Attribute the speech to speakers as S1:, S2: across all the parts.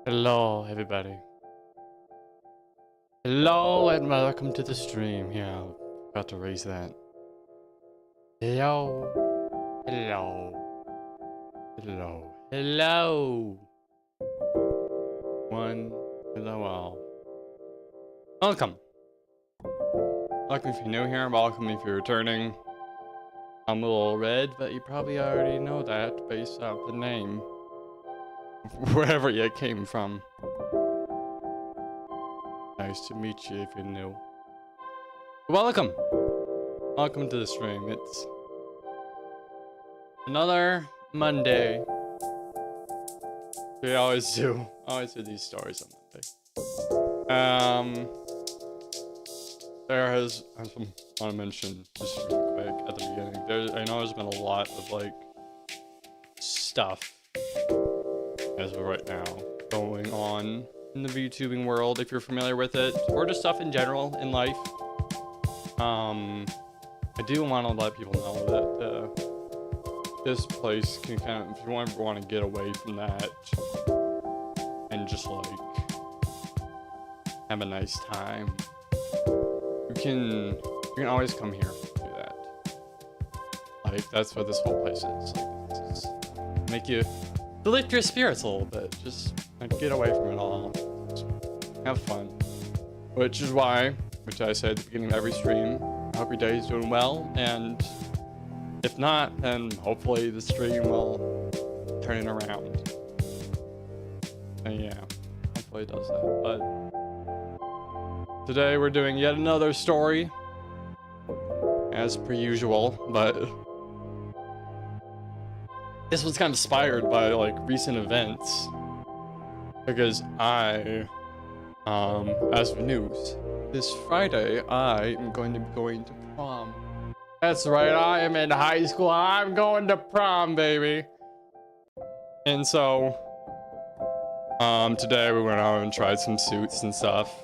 S1: Hello, everybody. Hello, and welcome to the stream. Yeah, got to raise that. Hello. Hello. Hello. Hello. One. Hello, all. Welcome. Welcome if you're new here. Welcome if you're returning. I'm a little red, but you probably already know that based off the name. Wherever you came from. Nice to meet you if you're new. Welcome! Welcome to the stream. It's another Monday. We always do these stories on Monday. I want to mention just real quick at the beginning. I know there's been a lot of like stuff as of right now going on in the VTubing world, if you're familiar with it, or just stuff in general in life. I do want to let people know that this place can kind of, if you ever want to get away from that and just like have a nice time, you can always come here and do that. Like, that's what this whole place is. Like, this is make you to lift your spirits a little bit, just like, get away from it all, just have fun. Which is why, which I said at the beginning of every stream, I hope your day is doing well, and if not, then hopefully the stream will turn it around. And yeah, hopefully it does that. But today we're doing yet another story, as per usual, but this was kind of inspired by like recent events, because as for news, this Friday I am going to be going to prom. That's right, I am in high school. I'm going to prom, baby. And so, today we went out and tried some suits and stuff.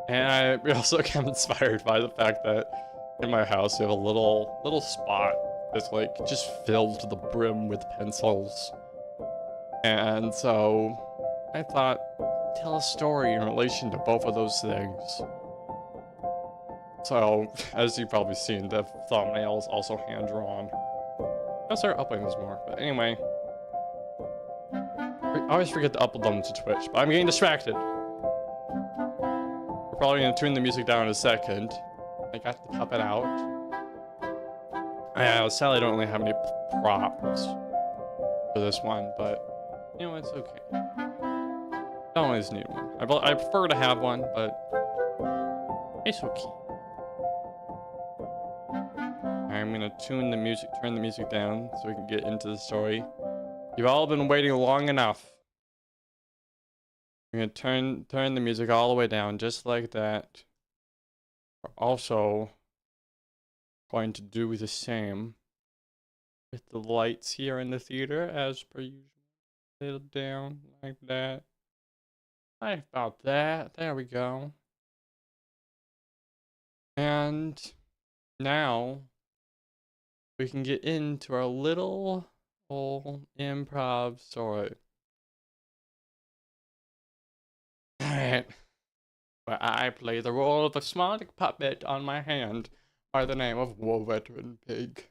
S1: And I also got inspired by the fact that in my house we have a little spot that's like just filled to the brim with pencils. And so I thought, tell a story in relation to both of those things. So, as you've probably seen, the thumbnail is also hand-drawn. I'll start uploading this more, but anyway. I always forget to upload them to Twitch, but I'm getting distracted. We're probably gonna tune the music down in a second. I got the puppet out. Sadly I don't really have any props for this one, but you know, it's okay. Don't always need one. I prefer to have one, but it's okay. I'm gonna turn the music down so we can get into the story. You've all been waiting long enough. I'm gonna turn the music all the way down, just like that. We're also going to do the same with the lights here in the theater, as per usual. A little down, like that. Like about that. There we go. And now we can get into our little old improv story. Alright. Where I play the role of a smart puppet on my hand by the name of War Veteran Pig.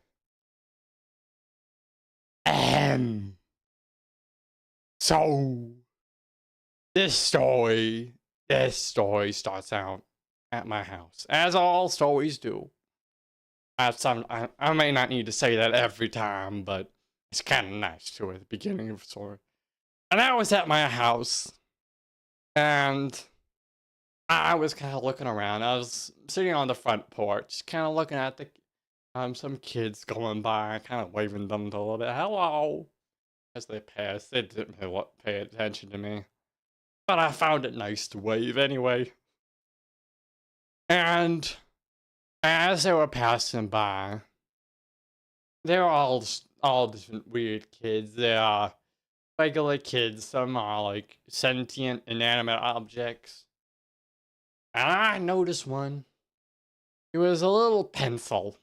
S1: So this story starts out at my house, as all stories do. I may not need to say that every time, but it's kind of nice to at the beginning of a story. And I was at my house, and I was kind of looking around. I was sitting on the front porch, kind of looking at the some kids going by, kind of waving them a little bit. Hello, as they passed. They didn't pay attention to me, but I found it nice to wave anyway. And as they were passing by, they're all different weird kids. They are regular kids. Some are like sentient, inanimate objects. And I noticed one. He was a little pencil.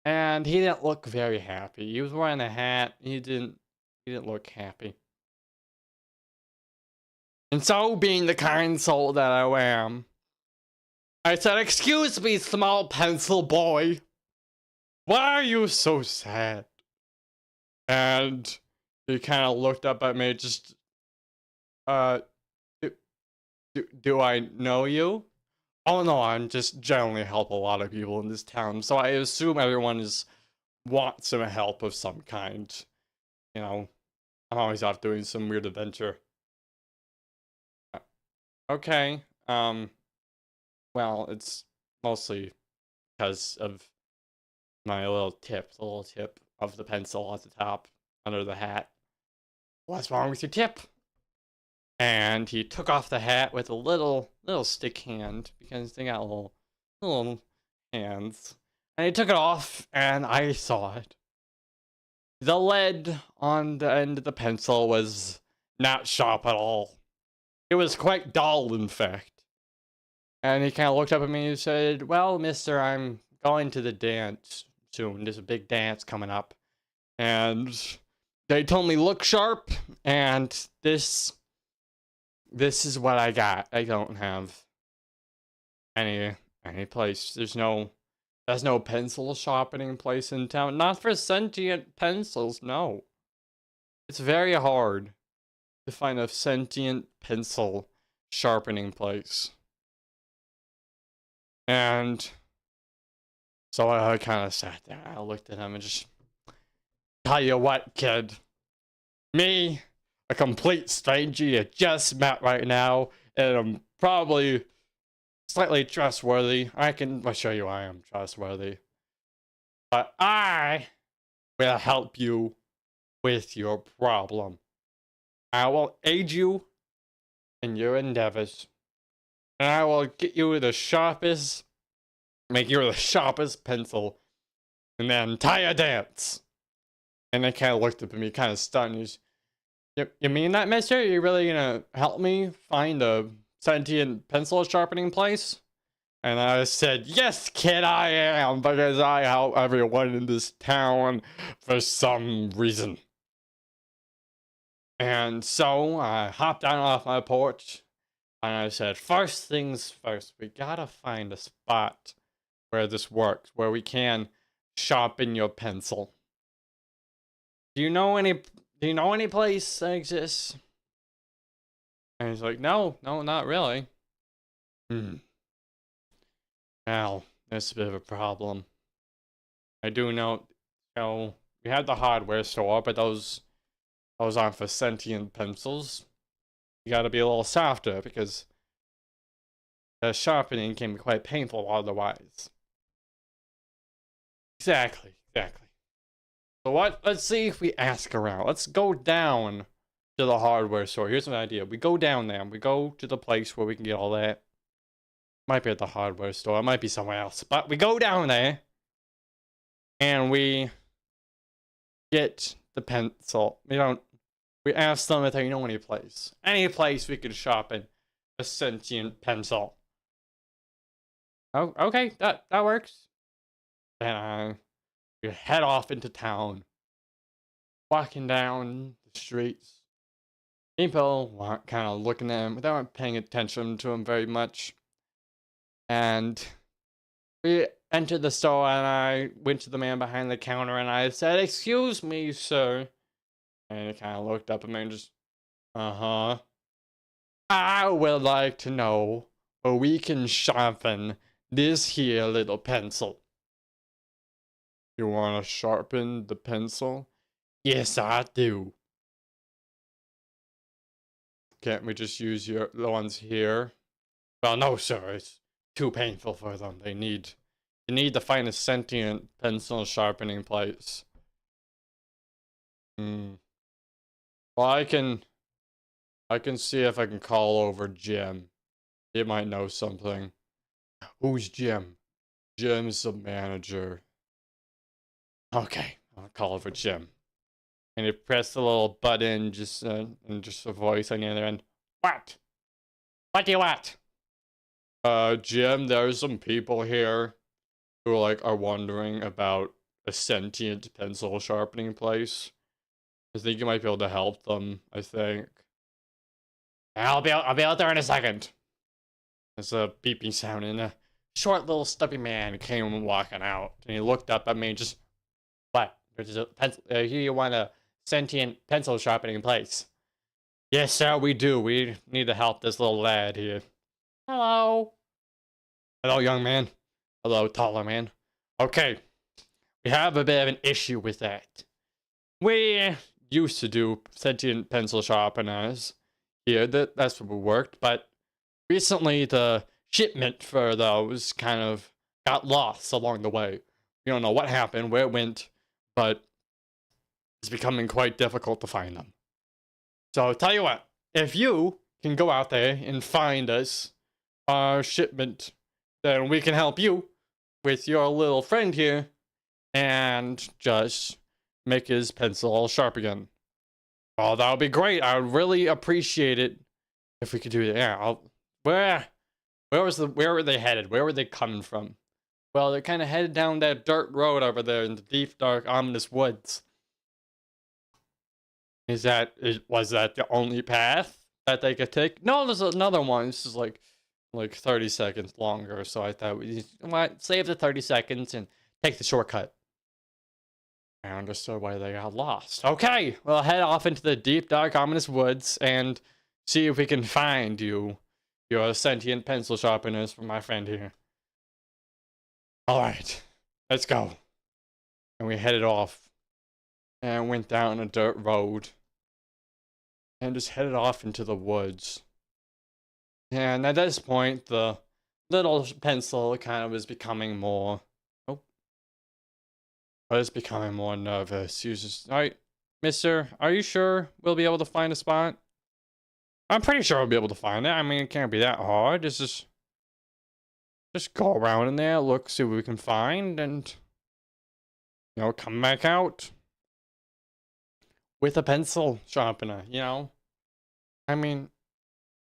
S1: And he didn't look very happy. He was wearing a hat. He didn't look happy. And so, being the kind soul that I am, I said, "Excuse me, small pencil boy. Why are you so sad?" And he kind of looked up at me, just, do I know you? Oh no, I'm just generally help a lot of people in this town, so I assume everyone wants some help of some kind. You know, I'm always off doing some weird adventure. Okay, well, it's mostly because of my little tip, the little tip of the pencil at the top, under the hat. What's wrong with your tip? And he took off the hat with a little stick hand, because they got little hands. And he took it off, and I saw it. The lead on the end of the pencil was not sharp at all. It was quite dull, in fact. And he kind of looked up at me and said, "Well, mister, I'm going to the dance soon. There's a big dance coming up. And they told me look sharp, and this is what I got. I don't have any place. There's no pencil sharpening place in town. Not for sentient pencils, no. It's very hard to find a sentient pencil sharpening place." And so I kind of sat there. I looked at him and just, "Tell you what, kid. Me, a complete stranger you just met right now, and I'm probably slightly trustworthy. I can assure you I am trustworthy. But I will help you with your problem. I will aid you in your endeavors. And I will get you make you the sharpest pencil, and the entire dance." And they kind of looked up at me, kind of stunned. You mean that, mister? You're really gonna help me find a sentient pencil sharpening place? And I said, yes, kid, I am, because I help everyone in this town for some reason. And so I hopped down off my porch, and I said, first things first, we gotta find a spot where this works, where we can sharpen your pencil. Do you know any place that exists? And he's like, no, not really. Now, that's a bit of a problem. I do know, we had the hardware store, but those aren't for sentient pencils. You gotta be a little softer, because the sharpening can be quite painful otherwise. Exactly. So let's see if we ask around. Let's go down to the hardware store. Here's an idea. We go down there. We go to the place where we can get all that. Might be at the hardware store. It might be somewhere else. But we go down there. And we get the pencil. We ask them if they know any place. Any place we could sharpen a sentient pencil. Oh, okay. That works. And we head off into town. Walking down the streets. People weren't kind of looking at him. They weren't paying attention to him very much. And we entered the store, and I went to the man behind the counter, and I said, excuse me, sir. And he kind of looked up at me and just, I would like to know where we can sharpen this here little pencil. You want to sharpen the pencil? Yes, I do. Can't we just use the ones here? Well, no, sir. It's too painful for them. They need to find a sentient pencil sharpening place. Well, I can see if I can call over Jim. He might know something. Who's Jim? Jim's the manager. Okay, I'll call over Jim. And he pressed the little button, and just a voice on the other end. What? What do you want? Jim, there's some people here who are wondering about a sentient pencil sharpening place. I think you might be able to help them, I think. I'll be out there in a second. There's a beeping sound, and a short little stubby man came walking out, and he looked up at me and just, what? There's a pencil, here you want a sentient pencil sharpening place? Yes, sir, we do. We need to help this little lad here. Hello. Hello, young man. Hello, taller man. Okay. We have a bit of an issue with that. We used to do sentient pencil sharpeners here. That's what we worked, but recently the shipment for those kind of got lost along the way. We don't know what happened, where it went, but it's becoming quite difficult to find them. So tell you what, if you can go out there and find us our shipment, then we can help you with your little friend here and just make his pencil all sharp again. Oh, that would be great. I would really appreciate it if we could do that. Yeah, where were they headed? Where were they coming from? Well, they're kind of headed down that dirt road over there in the deep, dark, ominous woods. Was that the only path that they could take? No, there's another one. This is like 30 seconds longer, so I thought we might save the 30 seconds and take the shortcut. I understood why they got lost. Okay, we'll head off into the deep, dark, ominous woods and see if we can find your sentient pencil sharpeners for my friend here. Alright, let's go. And we headed off and went down a dirt road and just headed off into the woods. And at this point, the little pencil kind of was becoming more... I was becoming more nervous. He was just, alright, mister, are you sure we'll be able to find a spot? I'm pretty sure we'll be able to find it. I mean, it can't be that hard. It's just go around in there, look, see what we can find, and, come back out with a pencil sharpener, I mean,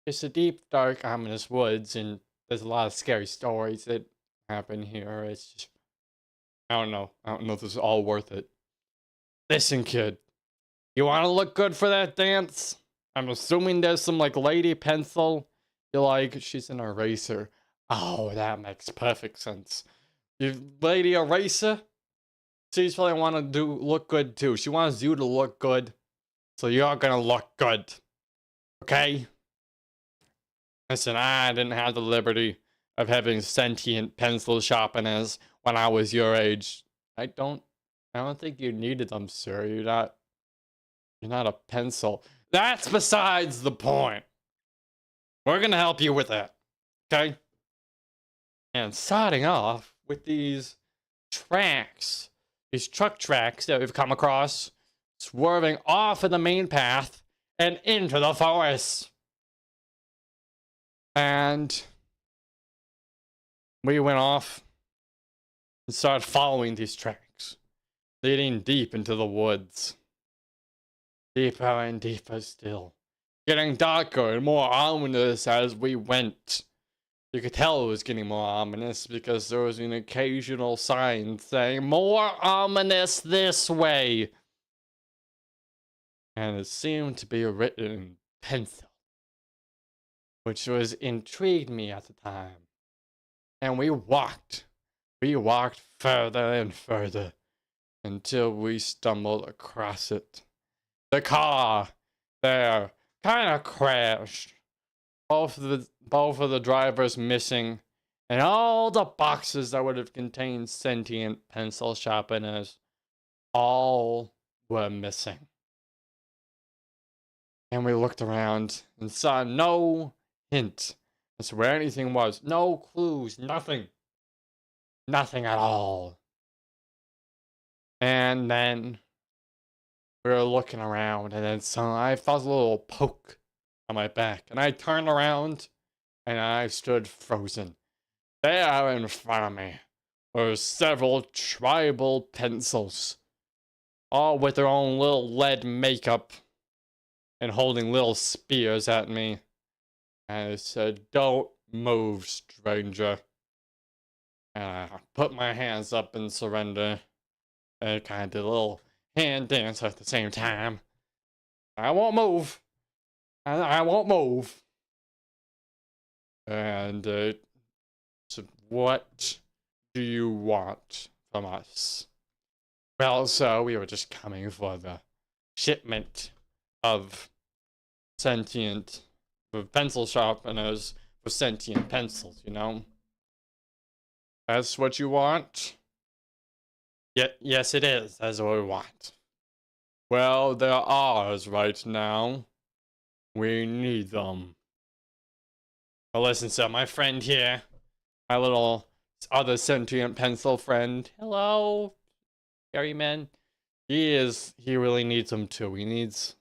S1: It's a deep, dark, ominous woods, and there's a lot of scary stories that happen here. It's just, I don't know. I don't know if this is all worth it. Listen, kid, you want to look good for that dance? I'm assuming there's some, like, lady pencil. You're like, she's an eraser. Oh, that makes perfect sense. You lady eraser? She's probably want to look good too. She wants you to look good, so you're gonna look good. Okay? Listen, I didn't have the liberty of having sentient pencil sharpeners when I was your age. I don't think you needed them, sir. You're not a pencil. That's besides the point. We're gonna help you with that. Okay? And starting off with these tracks, these truck tracks that we've come across, swerving off of the main path and into the forest. And we went off and started following these tracks, leading deep into the woods. Deeper and deeper still, getting darker and more ominous as we went. You could tell it was getting more ominous because there was an occasional sign saying, "More ominous this way." And it seemed to be written in pencil, which was intrigued me at the time. And we walked further and further until we stumbled across it. The car there kind of crashed. Both of the drivers missing, and all the boxes that would have contained sentient pencil sharpeners all were missing. And we looked around and saw no hint as to where anything was. No clues, nothing. Nothing at all. And then we were looking around, and then I felt a little poke on my back, and I turned around, and I stood frozen. There in front of me were several tribal pencils, all with their own little lead makeup, and holding little spears at me. And it said, "Don't move, stranger." And I put my hands up in surrender, and kind of did a little hand dance at the same time. I won't move. I won't move. And so what do you want from us? Well, so we were just coming for the shipment of pencil sharpeners for sentient pencils, you know? That's what you want? Yes, it is. That's what we want. Well, they're ours right now. We need them. Well, listen, so my friend here, my little other sentient pencil friend, hello, scary man. He really needs them too. He needs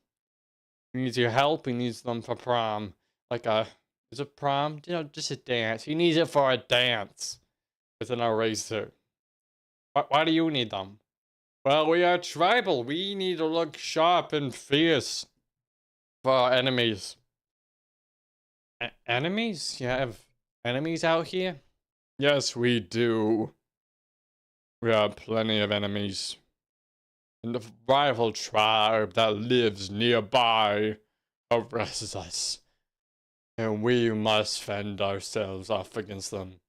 S1: your help. He needs them for prom. Is it prom? You know, just a dance. He needs it for a dance with an eraser. Why do you need them? Well, we are tribal. We need to look sharp and fierce for our enemies. Enemies? You have enemies out here? Yes, we do. We have plenty of enemies. And the rival tribe that lives nearby harasses us. And we must fend ourselves off against them.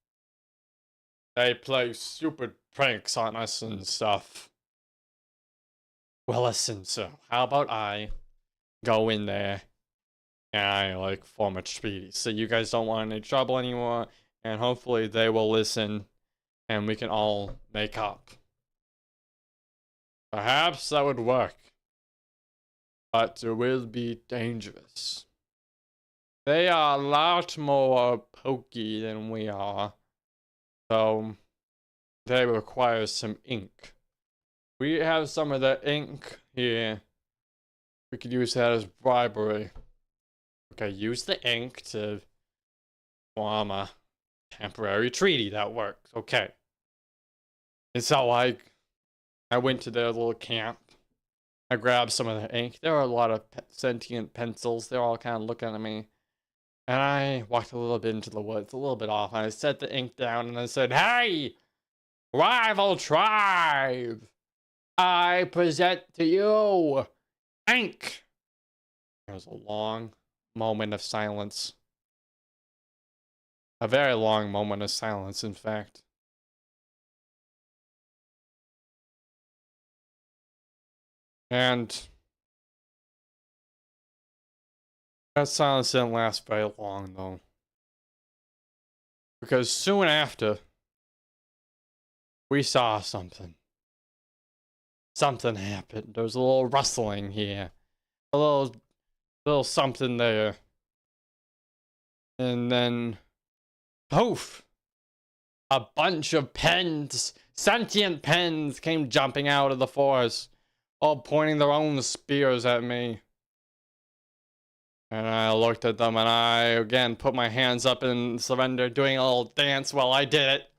S1: They play stupid pranks on us and stuff. Well, listen, so how about I go in there and I form a treaty so you guys don't want any trouble anymore, and hopefully they will listen and we can all make up. Perhaps that would work, but it will be dangerous. They are a lot more pokey than we are, so they require some ink. We have some of the ink here. We could use that as bribery. Okay, use the ink to form a temporary treaty. That works. Okay. And so I went to their little camp. I grabbed some of the ink. There are a lot of sentient pencils. They're all kind of looking at me. And I walked a little bit into the woods, a little bit off, and I set the ink down and I said, "Hey, rival tribe, I present to you ink." There was a long moment of silence. A very long moment of silence, in fact. And that silence didn't last very long, though. Because soon after, we saw something. Something happened. There was a little rustling here. A little something there. And then, poof! A bunch of pens, sentient pens, came jumping out of the forest, all pointing their own spears at me. And I looked at them and I again put my hands up in surrender, doing a little dance while I did it.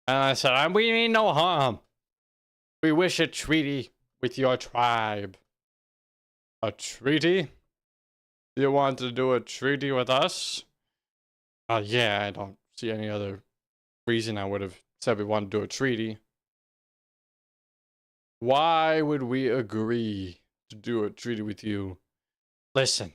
S1: And I said, "We mean no harm. We wish a treaty with your tribe." "A treaty? You want to do a treaty with us?" Yeah, I don't see any other reason I would have said we want to do a treaty. "Why would we agree to do a treaty with you? Listen.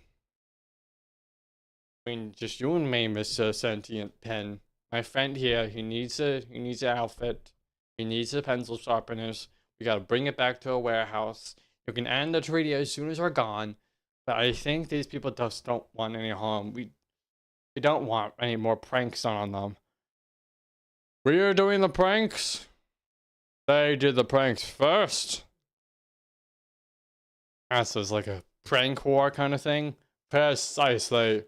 S1: I mean, just you and me, Mr. Sentient Pen. My friend here, he needs an outfit. He needs the pencil sharpeners. We gotta bring it back to a warehouse. You can end the treaty as soon as we're gone. But I think these people just don't want any harm. We don't want any more pranks on them." "We're doing the pranks. They did the pranks first." This is like a prank war kind of thing. Precisely.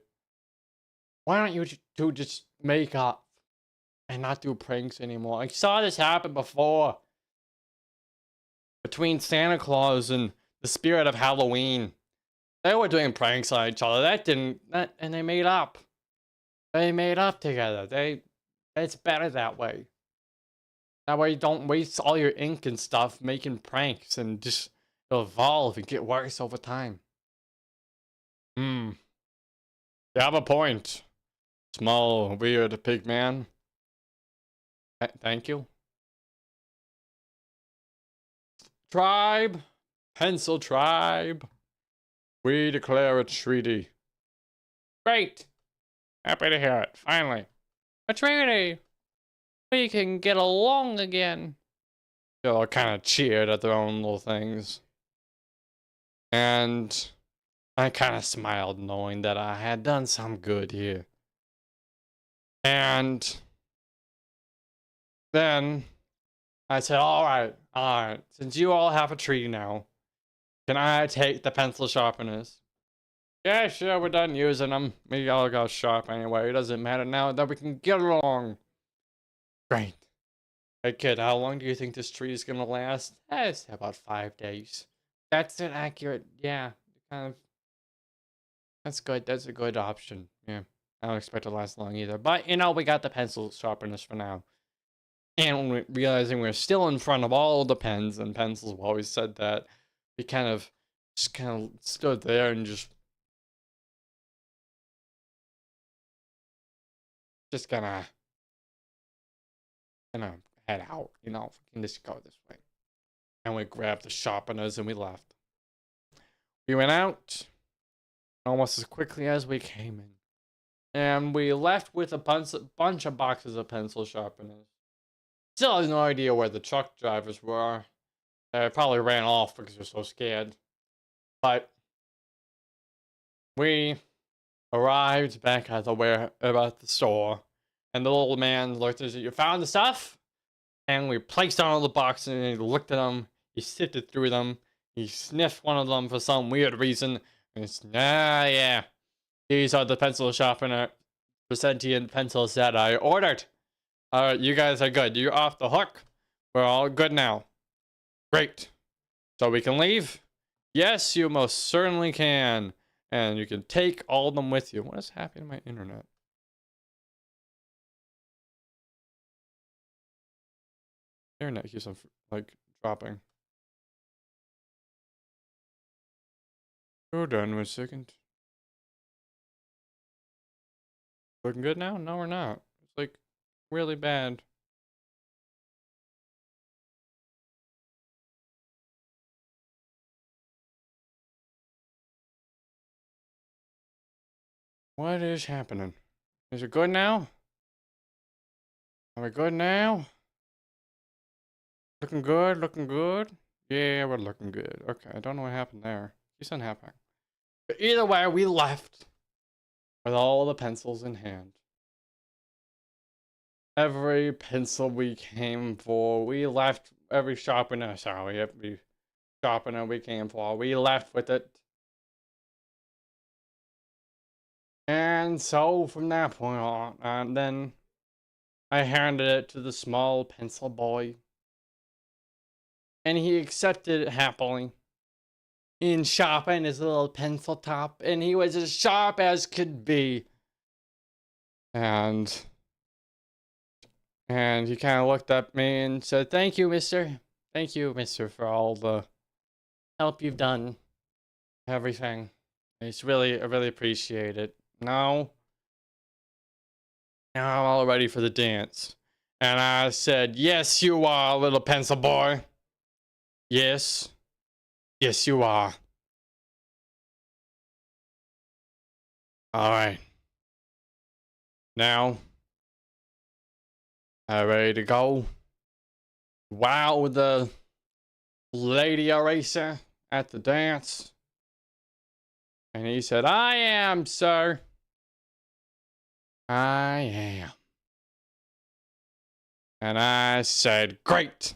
S1: Why don't you two just make up and not do pranks anymore? I saw this happen before. Between Santa Claus and the spirit of Halloween. They were doing pranks on each other. And they made up. They made up together. It's better that way. That way you don't waste all your ink and stuff making pranks and just evolve and get worse over time. You have a point. Small, weird pig man. Thank you. Tribe, Pencil Tribe, we declare a treaty. Great. Happy to hear it. Finally. A treaty. We can get along again. They all kind of cheered at their own little things. And I kind of smiled knowing that I had done some good here. And then I said, all right, since you all have a treaty now, can I take the pencil sharpeners? Yeah, sure, we're done using them. We all got sharp anyway. It doesn't matter now that we can get along. Great. Hey kid, how long do you think this tree is gonna last? It's about 5 days. That's an accurate, yeah, kind of. That's good. That's a good option. Yeah, I don't expect it to last long either. But you know, we got the pencil sharpeners for now. And realizing we're still in front of all the pens and pencils, we always said that, we just kind of stood there and just gonna head out, you know, we can just go this way. And we grabbed the sharpeners and we left. We went out almost as quickly as we came in. And we left with a bunch of boxes of pencil sharpeners. Still has no idea where the truck drivers were. They probably ran off because they're so scared. But we arrived back at the store, and the little man looked at us. "You found the stuff?" And we placed on all the boxes, and he looked at them. He sifted through them. He sniffed one of them for some weird reason. And he said, yeah. These are the pencil sharpener sentient pencils that I ordered. You guys are good. You're off the hook. We're all good now. Great. So we can leave? Yes, you most certainly can. And you can take all of them with you. What is happening to my internet? Internet keeps on, like, dropping. Hold on 1 second. Looking good now? No, we're not. It's like really bad. What is happening? Is it good now? Are we good now? Looking good? Looking good? Yeah, we're looking good. Okay, I don't know what happened there. Keeps on happening. But either way, we left with all the pencils in hand. Every pencil we came for, we left every sharpener, sorry, every sharpener we came for, we left with it. And so from that point on, and then I handed it to the small pencil boy. And he accepted it happily. And sharpened his little pencil top, and he was as sharp as could be. And he kind of looked at me and said, "Thank you, mister. Thank you, mister, for all the help you've done. Everything. I really appreciate it. Now I'm all ready for the dance." And I said, "Yes, you are, little pencil boy. Yes. Yes, you are. All right. Now, ready to go? Wow, the lady eraser at the dance." And he said, "I am, sir. I am." And I said, "Great."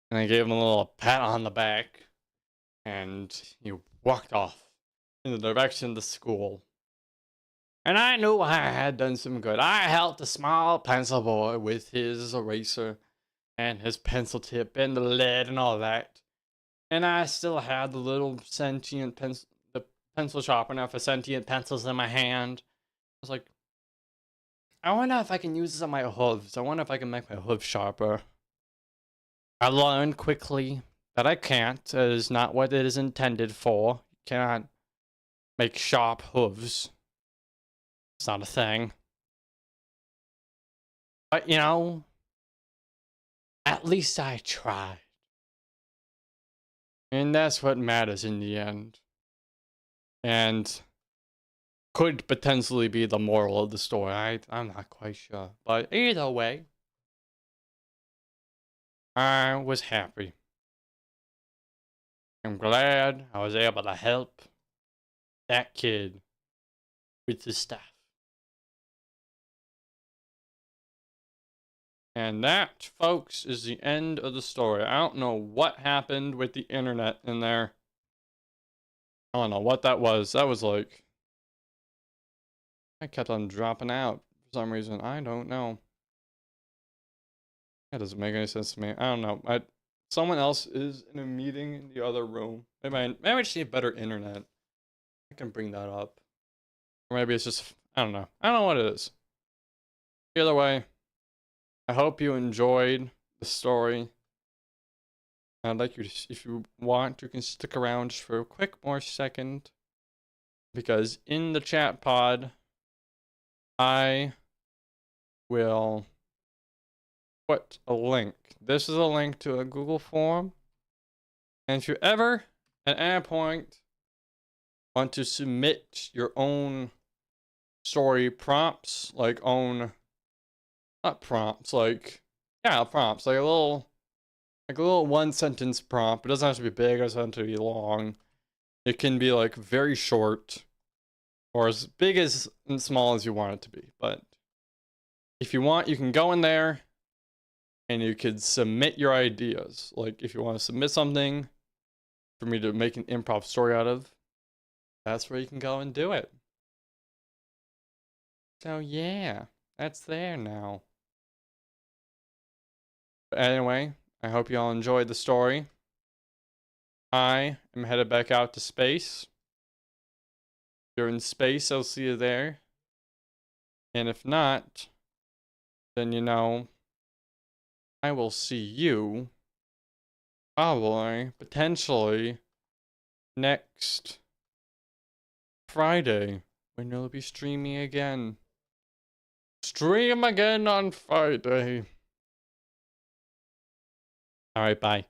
S1: And I gave him a little pat on the back. And he walked off in the direction of the school. And I knew I had done some good. I helped the small pencil boy with his eraser and his pencil tip and the lead and all that. And I still had the little sentient pencil, the pencil sharpener for sentient pencils in my hand. I was like, I wonder if I can use this on my hooves. I wonder if I can make my hooves sharper. I learned quickly that I can't. It is not what it is intended for. You cannot make sharp hooves. It's not a thing. But, you know, at least I tried. And that's what matters in the end. And could potentially be the moral of the story. I'm not quite sure. But either way, I was happy. I'm glad I was able to help that kid with his stuff. And that, folks, is the end of the story. I don't know what happened with the internet in there. I don't know what that was. That was like, I kept on dropping out for some reason. I don't know. That doesn't make any sense to me. I don't know. Someone else is in a meeting in the other room. Maybe I just need better internet. I can bring that up. Or maybe it's just, I don't know. I don't know what it is. Either way, I hope you enjoyed the story. I'd like you to, if you want, you can stick around just for a quick more second. Because in the chat pod, I will put a link. This is a link to a Google form. And if you ever, at any point, want to submit your own story prompts, like not prompts, like, yeah, prompts, like a little one sentence prompt. It doesn't have to be big, it doesn't have to be long. It can be like very short, or as big as and small as you want it to be. But if you want, you can go in there and you could submit your ideas. Like if you want to submit something for me to make an improv story out of, that's where you can go and do it. So yeah, that's there now. But anyway, I hope you all enjoyed the story. I am headed back out to space. If you're in space, I'll see you there. And if not, then you know, I will see you probably, potentially, next Friday when you'll be streaming again. Stream again on Friday. Alright, bye.